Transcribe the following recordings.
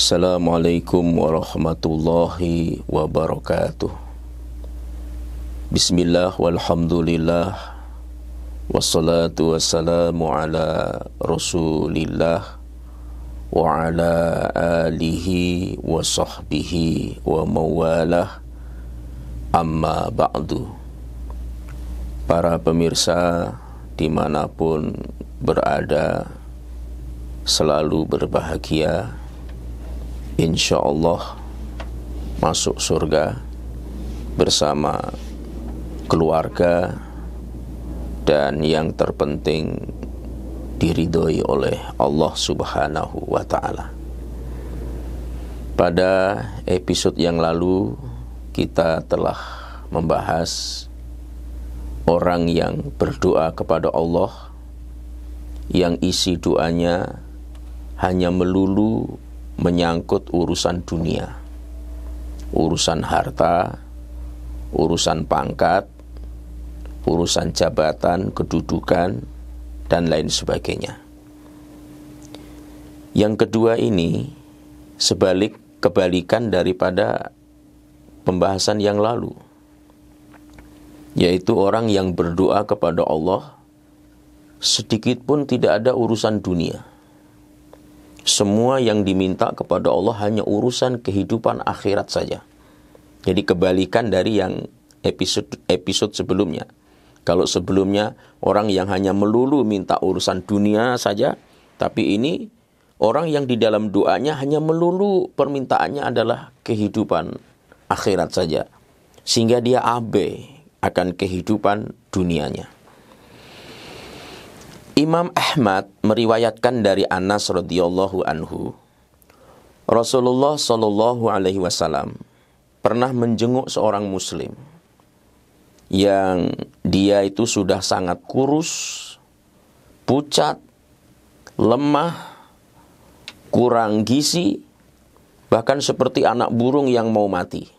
Assalamualaikum warahmatullahi wabarakatuh. Bismillah walhamdulillah, wassalatu wassalamu ala rasulillah wa ala alihi wa sahbihi wa mawalah, amma ba'du. Para pemirsa dimanapun berada, selalu berbahagia, insyaallah masuk surga bersama keluarga, dan yang terpenting diridhoi oleh Allah Subhanahu wa ta'ala. Pada episode yang lalu kita telah membahas orang yang berdoa kepada Allah yang isi doanya hanya melulu menyangkut urusan dunia, urusan harta, urusan pangkat, urusan jabatan, kedudukan, dan lain sebagainya. Yang kedua ini kebalikan daripada pembahasan yang lalu, yaitu orang yang berdoa kepada Allah sedikit pun tidak ada urusan dunia. Semua yang diminta kepada Allah hanya urusan kehidupan akhirat saja. Jadi kebalikan dari yang episode sebelumnya. Kalau sebelumnya orang yang hanya melulu minta urusan dunia saja, tapi ini orang yang di dalam doanya hanya melulu permintaannya adalah kehidupan akhirat saja, sehingga dia abai akan kehidupan dunianya. Imam Ahmad meriwayatkan dari Anas radhiyallahu anhu, Rasulullah sallallahu alaihi wasallam pernah menjenguk seorang muslim yang dia itu sudah sangat kurus, pucat, lemah, kurang gizi, bahkan seperti anak burung yang mau mati.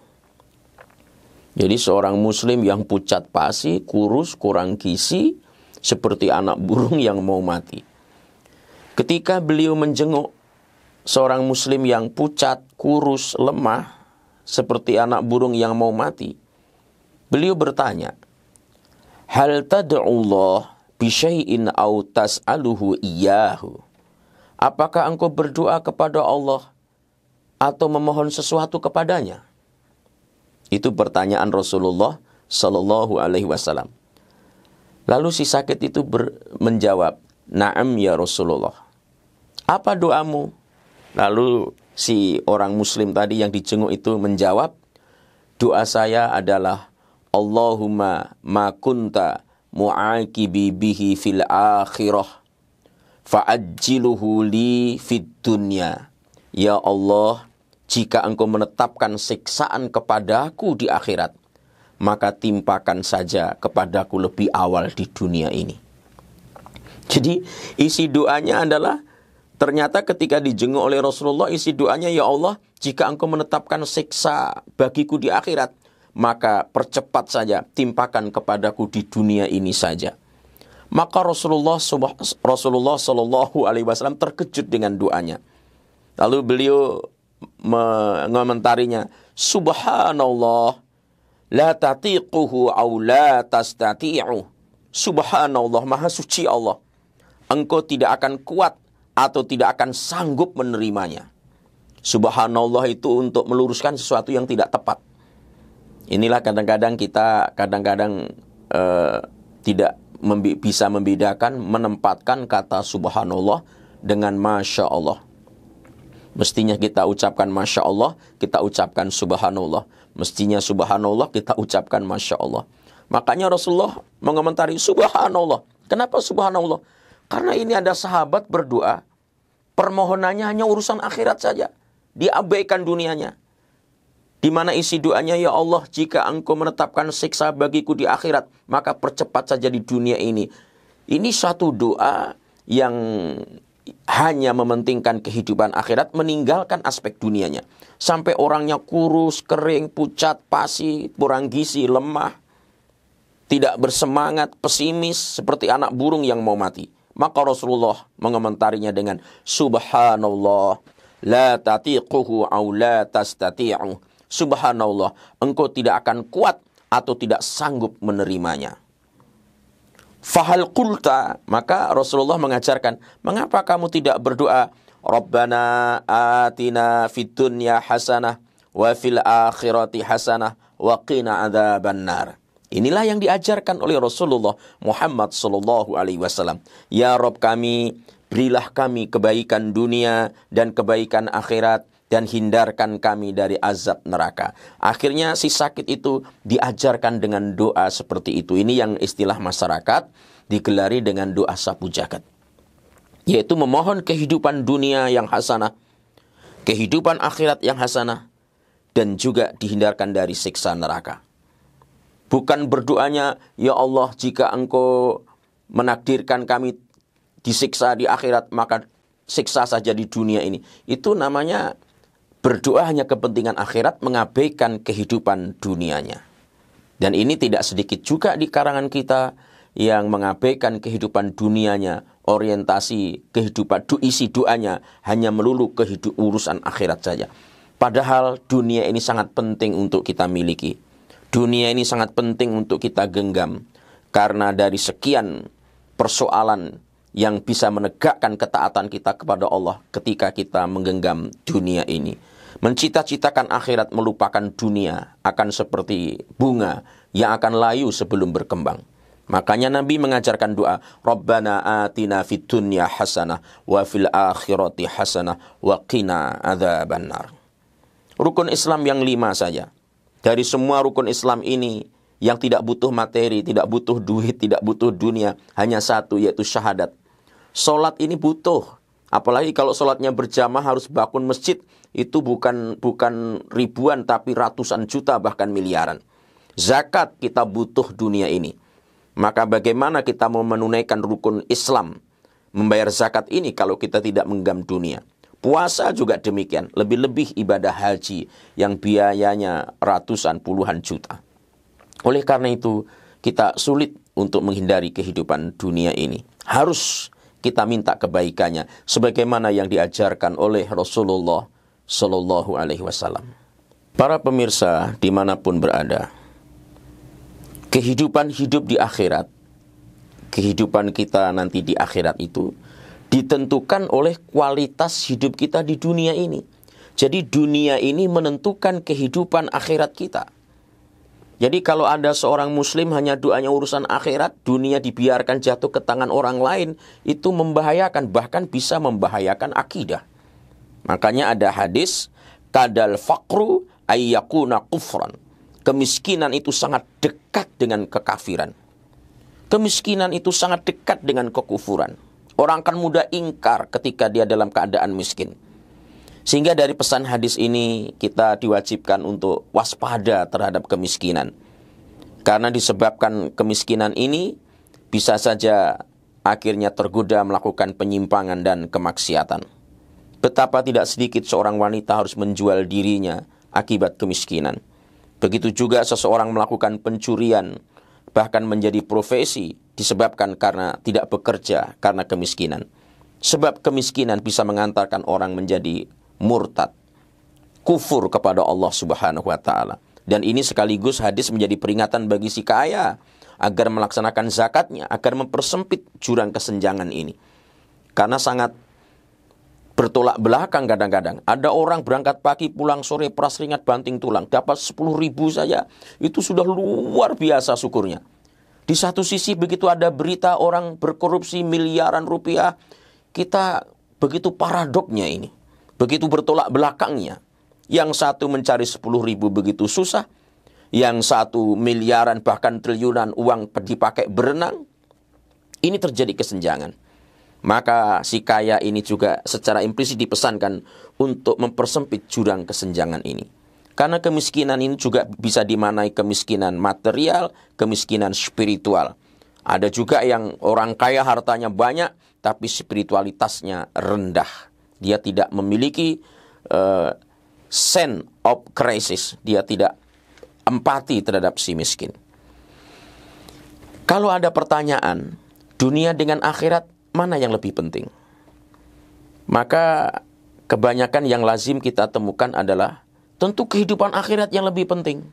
Jadi seorang muslim yang pucat pasi, kurus, kurang gizi, seperti anak burung yang mau mati. Ketika beliau menjenguk seorang muslim yang pucat, kurus, lemah, seperti anak burung yang mau mati, beliau bertanya, hal tad'ullah bisyai'in aw tas'aluhu iyyahu? Apakah engkau berdoa kepada Allah atau memohon sesuatu kepadanya? Itu pertanyaan Rasulullah sallallahu alaihi wasallam. Lalu si sakit itu menjawab, na'am ya Rasulullah. Apa doamu? Lalu si orang muslim tadi yang dijenguk itu menjawab, doa saya adalah Allahumma ma kunta mu'aqibi bihi fil akhirah fa'ajjiluhu li fid dunya. Ya Allah, jika engkau menetapkan siksaan kepadaku di akhirat, maka timpakan saja kepadaku lebih awal di dunia ini. Jadi isi doanya adalah, ternyata ketika dijenguk oleh Rasulullah, isi doanya, ya Allah, jika engkau menetapkan siksa bagiku di akhirat, maka percepat saja, timpakan kepadaku di dunia ini saja. Maka Rasulullah Shallallahu Alaihi Wasallam terkejut dengan doanya. Lalu beliau mengomentarinya, Subhanallah, la tatiquhu aw la tastati'u. Subhanallah, maha suci Allah, engkau tidak akan kuat atau tidak akan sanggup menerimanya. Subhanallah itu untuk meluruskan sesuatu yang tidak tepat. Inilah kadang-kadang kita tidak bisa membedakan, menempatkan kata subhanallah dengan masya Allah. Mestinya kita ucapkan masya Allah, kita ucapkan subhanallah. Mestinya subhanallah, kita ucapkan masya Allah. Makanya Rasulullah mengomentari subhanallah. Kenapa subhanallah? Karena ini ada sahabat berdoa, permohonannya hanya urusan akhirat saja, diabaikan dunianya. Di mana isi doanya, ya Allah, jika engkau menetapkan siksa bagiku di akhirat, maka percepat saja di dunia ini. Ini satu doa yang hanya mementingkan kehidupan akhirat, meninggalkan aspek dunianya. Sampai orangnya kurus, kering, pucat, pasi, kurang gizi, lemah, tidak bersemangat, pesimis, seperti anak burung yang mau mati. Maka Rasulullah mengomentarinya dengan Subhanallah, la tatiquhu aw la tastati'u. Subhanallah, engkau tidak akan kuat atau tidak sanggup menerimanya. Fahal qulta, maka Rasulullah mengajarkan, mengapa kamu tidak berdoa, Rabbana atina fid dunya hasanah wa fil akhirati hasanah wa qina adzabannar. Inilah yang diajarkan oleh Rasulullah Muhammad sallallahu alaihi wasallam. Ya Rabb kami, berilah kami kebaikan dunia dan kebaikan akhirat, dan hindarkan kami dari azab neraka. Akhirnya si sakit itu diajarkan dengan doa seperti itu. Ini yang istilah masyarakat digelari dengan doa sapu jagat, yaitu memohon kehidupan dunia yang hasanah, kehidupan akhirat yang hasanah, dan juga dihindarkan dari siksa neraka. Bukan berdoanya, ya Allah jika engkau menakdirkan kami disiksa di akhirat, maka siksa saja di dunia ini. Itu namanya berdoa hanya kepentingan akhirat, mengabaikan kehidupan dunianya. Dan ini tidak sedikit juga di karangan kita yang mengabaikan kehidupan dunianya, orientasi kehidupan, isi doanya hanya melulu urusan akhirat saja. Padahal dunia ini sangat penting untuk kita miliki. Dunia ini sangat penting untuk kita genggam. Karena dari sekian persoalan yang bisa menegakkan ketaatan kita kepada Allah ketika kita menggenggam dunia ini. Mencita-citakan akhirat melupakan dunia akan seperti bunga yang akan layu sebelum berkembang. Makanya Nabi mengajarkan doa, Rabbana atina fid dunya hasanah wa fil akhirati hasanah wa qina adzabannar. Rukun Islam yang 5 saja. Dari semua rukun Islam ini yang tidak butuh materi, tidak butuh duit, tidak butuh dunia, hanya satu, yaitu syahadat. Sholat ini butuh, apalagi kalau sholatnya berjamaah harus bangun masjid, itu bukan ribuan tapi ratusan juta bahkan miliaran. Zakat kita butuh dunia ini. Maka bagaimana kita mau menunaikan rukun Islam, membayar zakat ini kalau kita tidak menggenggam dunia? Puasa juga demikian, lebih-lebih ibadah haji yang biayanya ratusan puluhan juta. Oleh karena itu kita sulit untuk menghindari kehidupan dunia ini. Harus kita minta kebaikannya sebagaimana yang diajarkan oleh Rasulullah Sallallahu Alaihi Wasallam. Para pemirsa dimanapun berada, kehidupan hidup di akhirat, kehidupan kita nanti di akhirat itu ditentukan oleh kualitas hidup kita di dunia ini. Jadi dunia ini menentukan kehidupan akhirat kita. Jadi kalau ada seorang muslim hanya doanya urusan akhirat, dunia dibiarkan jatuh ke tangan orang lain, itu membahayakan, bahkan bisa membahayakan akidah. Makanya ada hadis, kadal faqru ayyakuna kufran. Kemiskinan itu sangat dekat dengan kekafiran. Kemiskinan itu sangat dekat dengan kekufuran. Orang akan mudah ingkar ketika dia dalam keadaan miskin. Sehingga dari pesan hadis ini kita diwajibkan untuk waspada terhadap kemiskinan. Karena disebabkan kemiskinan ini bisa saja akhirnya tergoda melakukan penyimpangan dan kemaksiatan. Betapa tidak sedikit seorang wanita harus menjual dirinya akibat kemiskinan. Begitu juga seseorang melakukan pencurian, bahkan menjadi profesi disebabkan karena tidak bekerja karena kemiskinan. Sebab kemiskinan bisa mengantarkan orang menjadi murtad, kufur kepada Allah Subhanahu wa taala. Dan ini sekaligus hadis menjadi peringatan bagi si kaya agar melaksanakan zakatnya, agar mempersempit jurang kesenjangan ini. Karena sangat bertolak belakang kadang-kadang. Ada orang berangkat pagi pulang sore peras ringat banting tulang, dapat 10.000 saja, itu sudah luar biasa syukurnya. Di satu sisi begitu ada berita orang berkorupsi miliaran rupiah, kita begitu paradoknya ini. Begitu bertolak belakangnya. Yang satu mencari 10.000 begitu susah. Yang satu miliaran bahkan triliunan uang dipakai berenang. Ini terjadi kesenjangan. Maka si kaya ini juga secara implisit dipesankan untuk mempersempit jurang kesenjangan ini. Karena kemiskinan ini juga bisa dimaknai kemiskinan material, kemiskinan spiritual. Ada juga yang orang kaya hartanya banyak, tapi spiritualitasnya rendah. Dia tidak memiliki sense of crisis. Dia tidak empati terhadap si miskin. Kalau ada pertanyaan, dunia dengan akhirat mana yang lebih penting? Maka kebanyakan yang lazim kita temukan adalah tentu kehidupan akhirat yang lebih penting.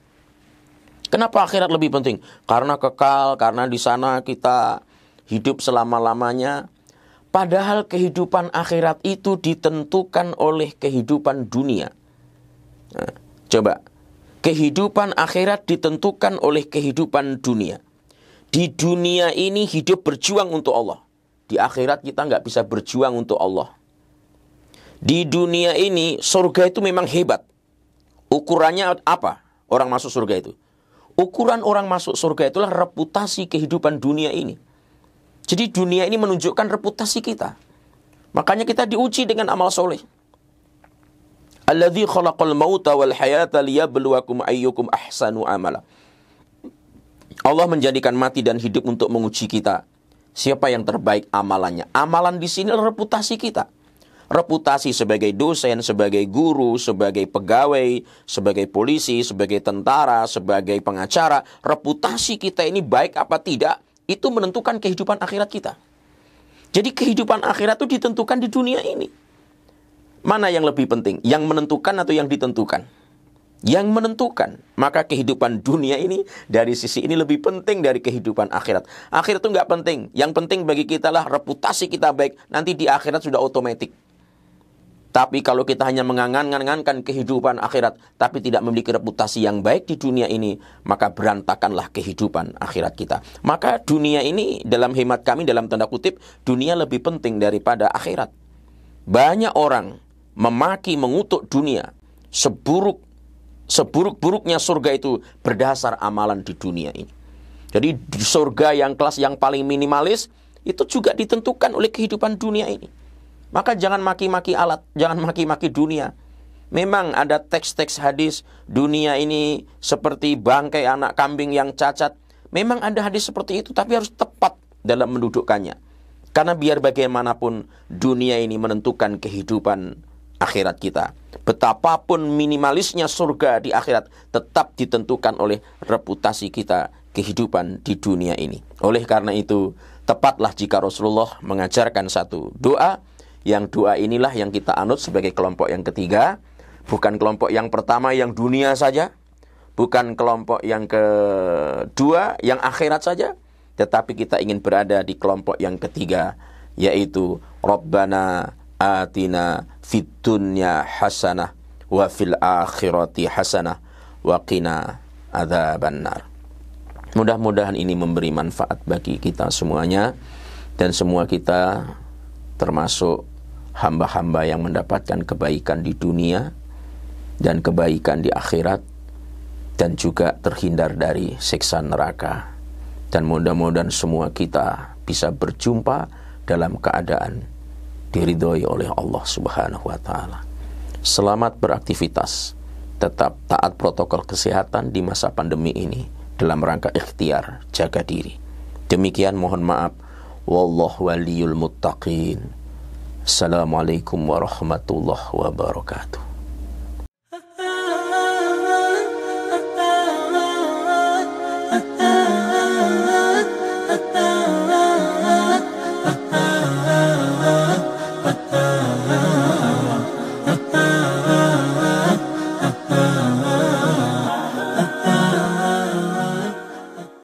Kenapa akhirat lebih penting? Karena kekal, karena di sana kita hidup selama-lamanya. Padahal kehidupan akhirat itu ditentukan oleh kehidupan dunia. Nah, coba, kehidupan akhirat ditentukan oleh kehidupan dunia. Di dunia ini hidup berjuang untuk Allah. Di akhirat kita nggak bisa berjuang untuk Allah. Di dunia ini surga itu memang hebat. Ukurannya apa orang masuk surga itu? Ukuran orang masuk surga itulah reputasi kehidupan dunia ini. Jadi dunia ini menunjukkan reputasi kita. Makanya kita diuji dengan amal soleh. Alladzi khalaqal mauta wal hayata liyabluwakum ayyukum ahsanu amala. Allah menjadikan mati dan hidup untuk menguji kita. Siapa yang terbaik amalannya? Amalan di sini adalah reputasi kita. Reputasi sebagai dosen, sebagai guru, sebagai pegawai, sebagai polisi, sebagai tentara, sebagai pengacara. Reputasi kita ini baik apa tidak, itu menentukan kehidupan akhirat kita. Jadi kehidupan akhirat itu ditentukan di dunia ini. Mana yang lebih penting? Yang menentukan atau yang ditentukan? Yang menentukan. Maka kehidupan dunia ini dari sisi ini lebih penting dari kehidupan akhirat. Akhirat itu nggak penting. Yang penting bagi kita lah reputasi kita baik. Nanti di akhirat sudah otomatis. Tapi kalau kita hanya mengangan-angankan kehidupan akhirat, tapi tidak memiliki reputasi yang baik di dunia ini, maka berantakanlah kehidupan akhirat kita. Maka dunia ini, dalam hemat kami, dalam tanda kutip, dunia lebih penting daripada akhirat. Banyak orang memaki, mengutuk dunia. Seburuk-buruknya surga itu berdasar amalan di dunia ini. Jadi di surga yang kelas yang paling minimalis, itu juga ditentukan oleh kehidupan dunia ini. Maka jangan maki-maki alat, jangan maki-maki dunia. Memang ada teks-teks hadis, dunia ini seperti bangkai anak kambing yang cacat. Memang ada hadis seperti itu, tapi harus tepat dalam mendudukkannya. Karena biar bagaimanapun, dunia ini menentukan kehidupan akhirat kita. Betapapun minimalisnya surga di akhirat, tetap ditentukan oleh reputasi kita, kehidupan di dunia ini. Oleh karena itu, tepatlah jika Rasulullah mengajarkan satu doa, yang doa inilah yang kita anut sebagai kelompok yang ketiga. Bukan kelompok yang pertama yang dunia saja. Bukan kelompok yang kedua yang akhirat saja. Tetapi kita ingin berada di kelompok yang ketiga. Yaitu Rabbana atina fid dunya hasanah wa fil akhirati hasanah wa qina adzabannar. Mudah-mudahan ini memberi manfaat bagi kita semuanya. Dan semua kita termasuk hamba-hamba yang mendapatkan kebaikan di dunia dan kebaikan di akhirat, dan juga terhindar dari siksa neraka. Dan mudah-mudahan semua kita bisa berjumpa dalam keadaan diridhoi oleh Allah Subhanahu wa Ta'ala. Selamat beraktivitas, tetap taat protokol kesehatan di masa pandemi ini dalam rangka ikhtiar jaga diri. Demikian, mohon maaf. Wallahu waliyul muttaqin. Assalamualaikum warahmatullahi wabarakatuh.